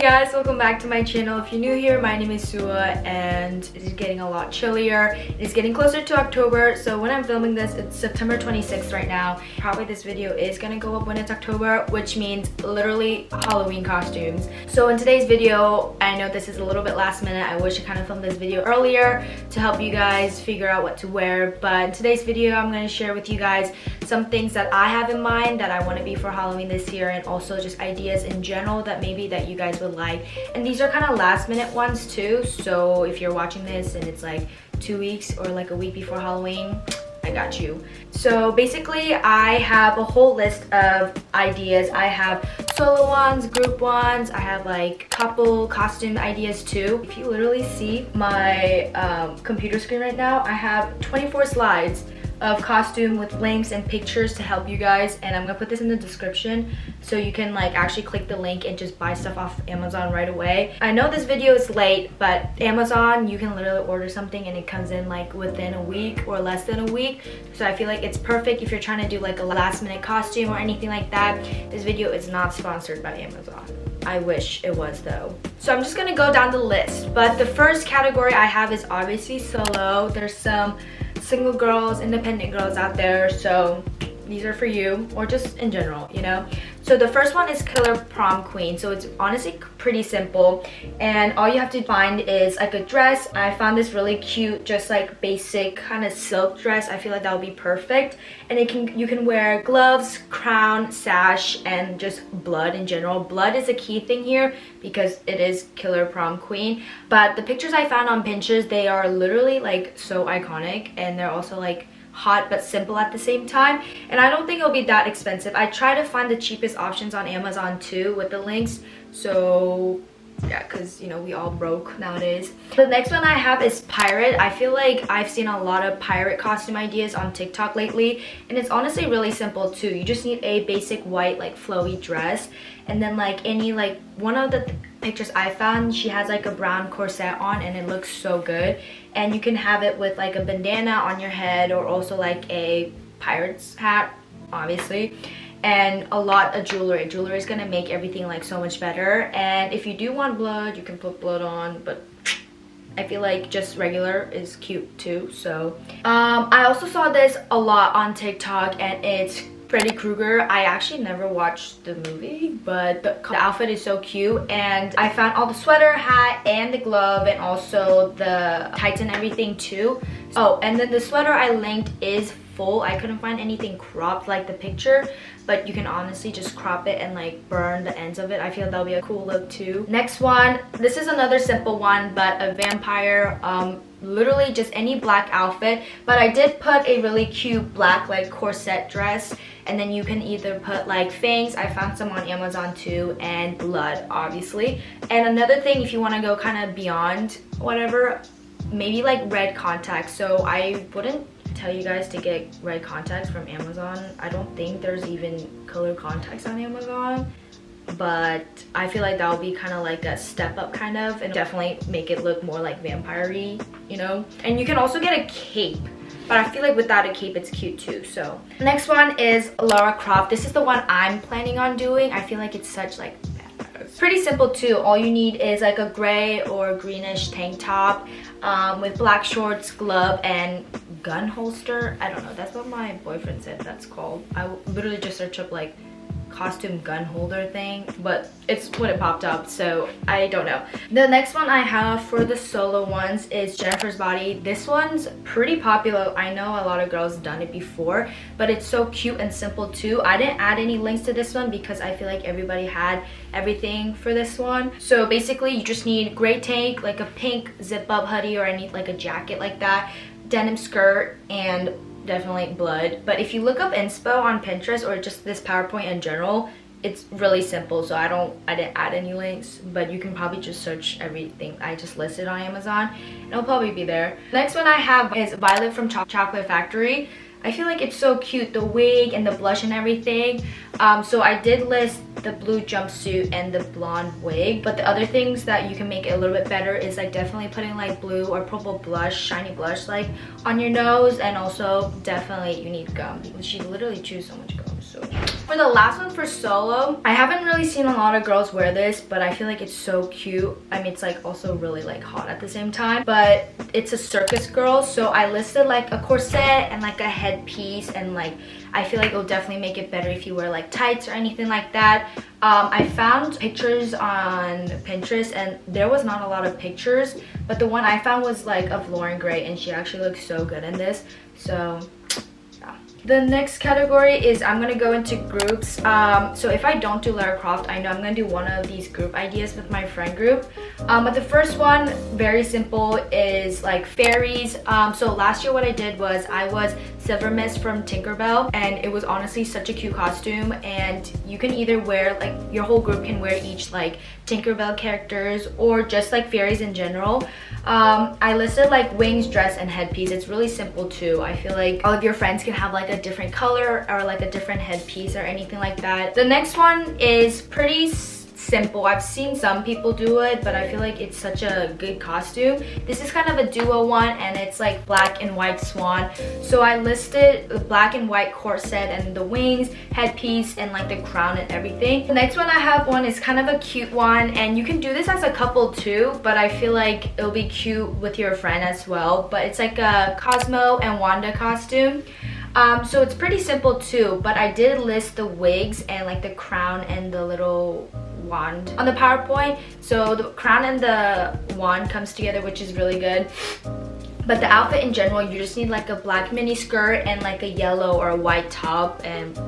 Hey guys, welcome back to my channel. If you're new here, my name is Sua and it is getting a lot chillier. It's getting closer to October, so when I'm filming this, it's September 26th right now. Probably this video is gonna go up when it's October, which means literally Halloween costumes. So in today's video, I know this is a little bit last minute. I wish I kind of filmed this video earlier to help you guys figure out what to wear, but in today's video, I'm gonna share with you guys some things that I have in mind that I want to be for Halloween this year, and also just ideas in general that maybe that you guys would like. And these are kind of last minute ones too, so if you're watching this and it's like 2 weeks or like a week before Halloween, I got you. So basically I have a whole list of ideas. I have solo ones, group ones, I have like couple costume ideas too. If you literally see my computer screen right now, I have 24 slides of costume with links and pictures to help you guys, and I'm gonna put this in the description so you can like actually click the link and just buy stuff off Amazon right away. I know this video is late, but Amazon, you can literally order something and it comes in like within a week or less than a week, so I feel like it's perfect if you're trying to do like a last minute costume or anything like that. This video is not sponsored by Amazon. I wish it was though. So I'm just gonna go down the list, but the first category I have is obviously solo. There's some single girls, independent girls out there, so these are for you, or just in general, you know. So the first one is Killer Prom Queen. So it's honestly pretty simple, and all you have to find is like a dress. I found this really cute, just like basic kind of silk dress. I feel like that would be perfect, and you can wear gloves, crown, sash, and just blood in general. Blood is a key thing here because it is Killer Prom Queen, but the pictures I found on Pinterest, they are literally like so iconic, and they're also like hot but simple at the same time, and I don't think it'll be that expensive. I try to find the cheapest options on Amazon too with the links, so yeah, because you know we all broke nowadays. The next one I have is pirate. I feel like I've seen a lot of pirate costume ideas on TikTok lately, and it's honestly really simple too. You just need a basic white like flowy dress, and then like any like one of the pictures I found, she has like a brown corset on and it looks so good, and you can have it with like a bandana on your head, or also like a pirate's hat obviously, and a lot of jewelry. Jewelry is gonna make everything like so much better, and if you do want blood, you can put blood on, but I feel like just regular is cute too. So I also saw this a lot on TikTok, and it's Freddy Krueger. I actually never watched the movie, but the outfit is so cute, and I found all the sweater, hat, and the glove, and also the tights and everything too. Oh, and then the sweater I linked is full. I couldn't find anything cropped like the picture, but you can honestly just crop it and like burn the ends of it. I feel that'll be a cool look too. Next one, this is another simple one, but a vampire, literally just any black outfit, but I did put a really cute black like corset dress, and then you can either put like fangs, I found some on Amazon too, and blood obviously. And another thing, if you want to go kind of beyond whatever, maybe like red contacts. So I wouldn't tell you guys to get red contacts from Amazon. I don't think there's even color contacts on Amazon, but I feel like that would be kind of like a step up kind of, and definitely make it look more like vampire-y, you know. And you can also get a cape, but I feel like without a cape it's cute too. So next one is Lara Croft. This is the one I'm planning on doing. I feel like it's such like pretty simple too. All you need is like a gray or greenish tank top with black shorts, glove, and gun holster. I don't know, that's what my boyfriend said that's called. I literally just searched up like costume gun holder thing, but it's what it popped up, so I don't know. The next one I have for the solo ones is Jennifer's Body. This one's pretty popular. I know a lot of girls done it before, but it's so cute and simple too. I didn't add any links to this one because I feel like everybody had everything for this one. So basically you just need gray tank, like a pink zip up hoodie, or any like a jacket like that, denim skirt, and definitely blood. But if you look up inspo on Pinterest, or just this PowerPoint in general, it's really simple, so I didn't add any links, but you can probably just search everything I just listed on Amazon and it'll probably be there. Next one I have is Violet from Chocolate Factory. I feel like it's so cute, the wig and the blush and everything. So I did list the blue jumpsuit and the blonde wig, but the other things that you can make it a little bit better is like definitely putting like blue or purple blush, shiny blush like on your nose, and also definitely you need gum. She literally chews so much gum, so For the last one, for solo, I haven't really seen a lot of girls wear this, but I feel like it's so cute. I mean, it's like also really like hot at the same time, but it's a circus girl, so I listed like a corset and like a headpiece, and like I feel like it'll definitely make it better if you wear like tights or anything like that. I found pictures on Pinterest and there was not a lot of pictures, but the one I found was like of Lauren Gray, and she actually looks so good in this. So yeah. The next category is I'm gonna go into groups. So if I don't do Lara Croft, I know I'm gonna do one of these group ideas with my friend group. But the first one, very simple, is like fairies. So last year what I did was I was Silver Mist from Tinkerbell, and it was honestly such a cute costume, and you can either wear, like your whole group can wear each like Tinkerbell characters or just like fairies in general. I listed like wings, dress, and headpiece. It's really simple too. I feel like all of your friends can have like a different color or like a different headpiece or anything like that. The next one is pretty simple. I've seen some people do it, but I feel like it's such a good costume. This is kind of a duo one, and it's like black and white swan. So I listed the black and white corset and the wings, headpiece, and like the crown and everything. The next one I have one is kind of a cute one, and you can do this as a couple too, but I feel like it'll be cute with your friend as well. But it's like a Cosmo and Wanda costume. So it's pretty simple too, but I did list the wigs and like the crown and the little wand on the PowerPoint. So the crown and the wand comes together, which is really good. But the outfit in general, you just need like a black mini skirt and like a yellow or a white top, and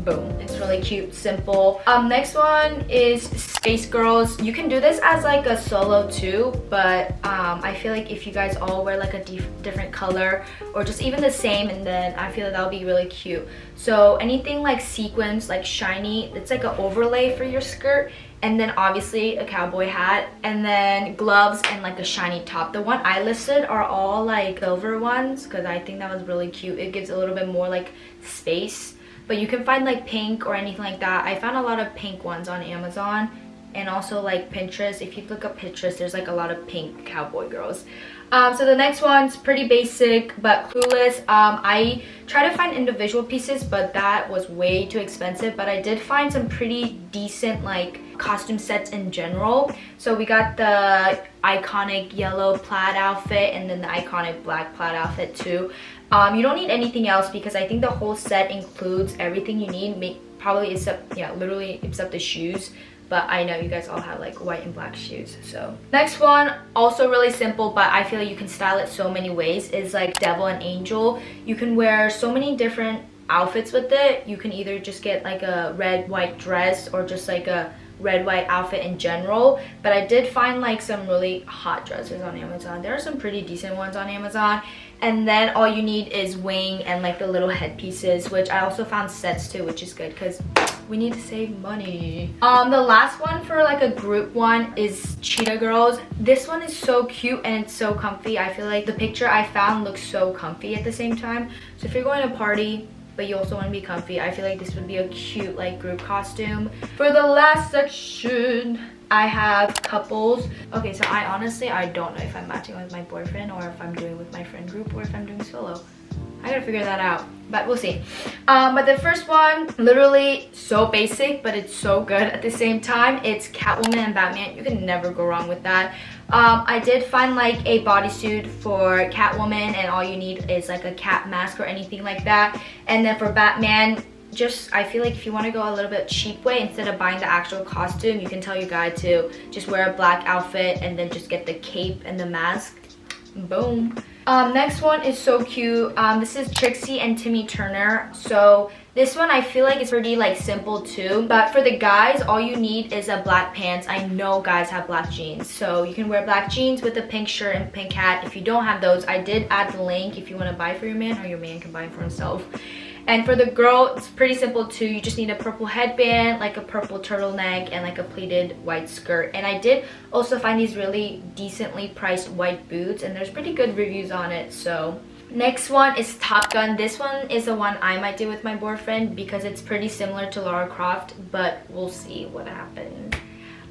boom, it's really cute, simple. Next one is Space Girls. You can do this as like a solo too, but I feel like if you guys all wear like a different color or just even the same, and then I feel like that'll be really cute. So anything like sequins, like shiny, it's like an overlay for your skirt, and then obviously a cowboy hat, and then gloves and like a shiny top. The one I listed are all like silver ones because I think that was really cute. It gives a little bit more like space. But you can find like pink or anything like that. I found a lot of pink ones on Amazon, and also like Pinterest. If you look up Pinterest, there's like a lot of pink cowboy girls. So the next one's pretty basic but clueless. I tried to find individual pieces, but that was way too expensive. But I did find some pretty decent like costume sets in general. So we got the iconic yellow plaid outfit and then the iconic black plaid outfit too. You don't need anything else because I think the whole set includes everything you need, probably except, yeah, literally except the shoes. But I know you guys all have like white and black shoes. So next one, also really simple, but I feel like you can style it so many ways, is like Devil and Angel. You can wear so many different outfits with it. You can either just get like a red white dress or just like a red white outfit in general. But I did find like some really hot dresses on Amazon. There are some pretty decent ones on Amazon. And then all you need is wing and like the little headpieces, which I also found sets too, which is good because we need to save money. The last one for like a group one is Cheetah Girls. This one is so cute and it's so comfy. I feel like the picture I found looks so comfy at the same time. So if you're going to party but you also want to be comfy, I feel like this would be a cute like group costume. For the last section, I have couples. Okay, so I don't know if I'm matching with my boyfriend or if I'm doing with my friend group or if I'm doing solo. I gotta figure that out, but we'll see. But the first one, literally so basic, but it's so good at the same time. It's Catwoman and Batman. You can never go wrong with that. I did find like a bodysuit for Catwoman, and all you need is like a cat mask or anything like that. And then for Batman, I feel like if you want to go a little bit cheap way, instead of buying the actual costume, you can tell your guy to just wear a black outfit and then just get the cape and the mask. Boom. Next one is so cute. This is Trixie and Timmy Turner. So this one I feel like is pretty like simple too, but for the guys, all you need is a black pants. I know guys have black jeans, so you can wear black jeans with a pink shirt and pink hat. If you don't have those, I did add the link if you want to buy for your man, or your man can buy for himself. And for the girl, it's pretty simple too. You just need a purple headband, like a purple turtleneck, and like a pleated white skirt. And I did also find these really decently priced white boots, and there's pretty good reviews on it. So next one is Top Gun. This one is the one I might do with my boyfriend because it's pretty similar to Lara Croft, but we'll see what happens.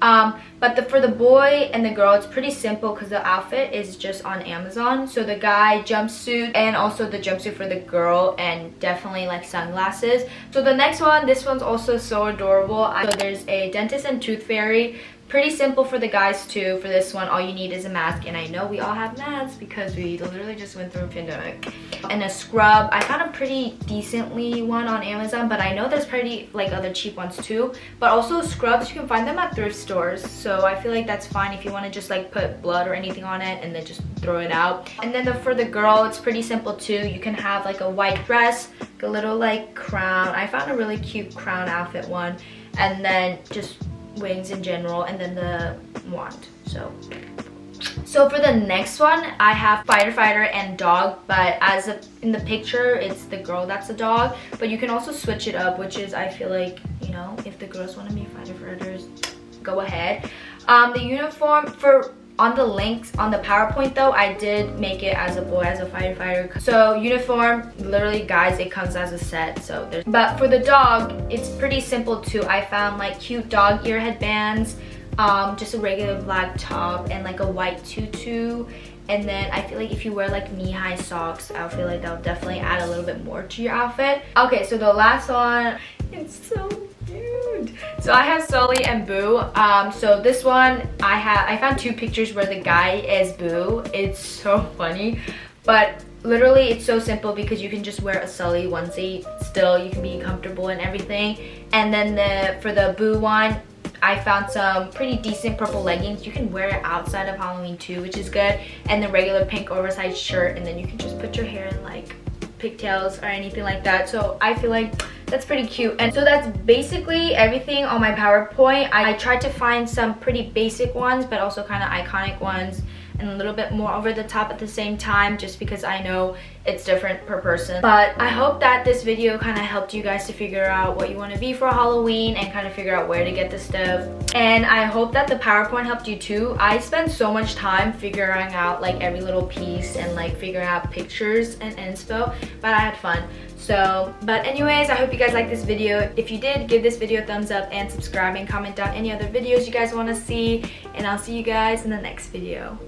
But for the boy and the girl, it's pretty simple because the outfit is just on Amazon. So the guy jumpsuit and also the jumpsuit for the girl, and definitely like sunglasses. So the next one, this one's also so adorable. So there's a dentist and tooth fairy. Pretty simple for the guys too. For this one, all you need is a mask, and I know we all have masks because we literally just went through a pandemic. And a scrub. I found a pretty decently one on Amazon, but I know there's pretty like other cheap ones too. But also scrubs, you can find them at thrift stores, so I feel like that's fine if you want to just like put blood or anything on it and then just throw it out. And then for the girl, it's pretty simple too. You can have like a white dress, like a little like crown. I found a really cute crown outfit one, and then just wings in general, and then the wand. So for the next one, I have Firefighter and Dog, but in the picture, it's the girl that's a dog. But you can also switch it up, which is, I feel like, you know, if the girls want to be firefighters, go ahead. The uniform on the links on the PowerPoint though, I did make it as a boy, as a firefighter. So uniform, literally guys, it comes as a set. But for the dog, it's pretty simple too. I found like cute dog ear headbands, just a regular black top, and like a white tutu. And then I feel like if you wear like knee-high socks, I feel like that would definitely add a little bit more to your outfit. Okay, so the last one, it's so cute. So I have Sully and Boo. So this one, I found two pictures where the guy is Boo. It's so funny, but literally it's so simple because you can just wear a Sully onesie. Still, you can be comfortable and everything. And then for the Boo one, I found some pretty decent purple leggings. You can wear it outside of Halloween too, which is good. And the regular pink oversized shirt, and then you can just put your hair in like pigtails or anything like that. So I feel like that's pretty cute. And so that's basically everything on my PowerPoint. I tried to find some pretty basic ones, but also kind of iconic ones, and a little bit more over the top at the same time, just because I know it's different per person. But I hope that this video kind of helped you guys to figure out what you want to be for Halloween and kind of figure out where to get the stuff. And I hope that the PowerPoint helped you too. I spent so much time figuring out like every little piece and like figuring out pictures and inspo, but I had fun. So, but anyways, I hope you guys liked this video. If you did, give this video a thumbs up and subscribe, and comment down any other videos you guys want to see, and I'll see you guys in the next video.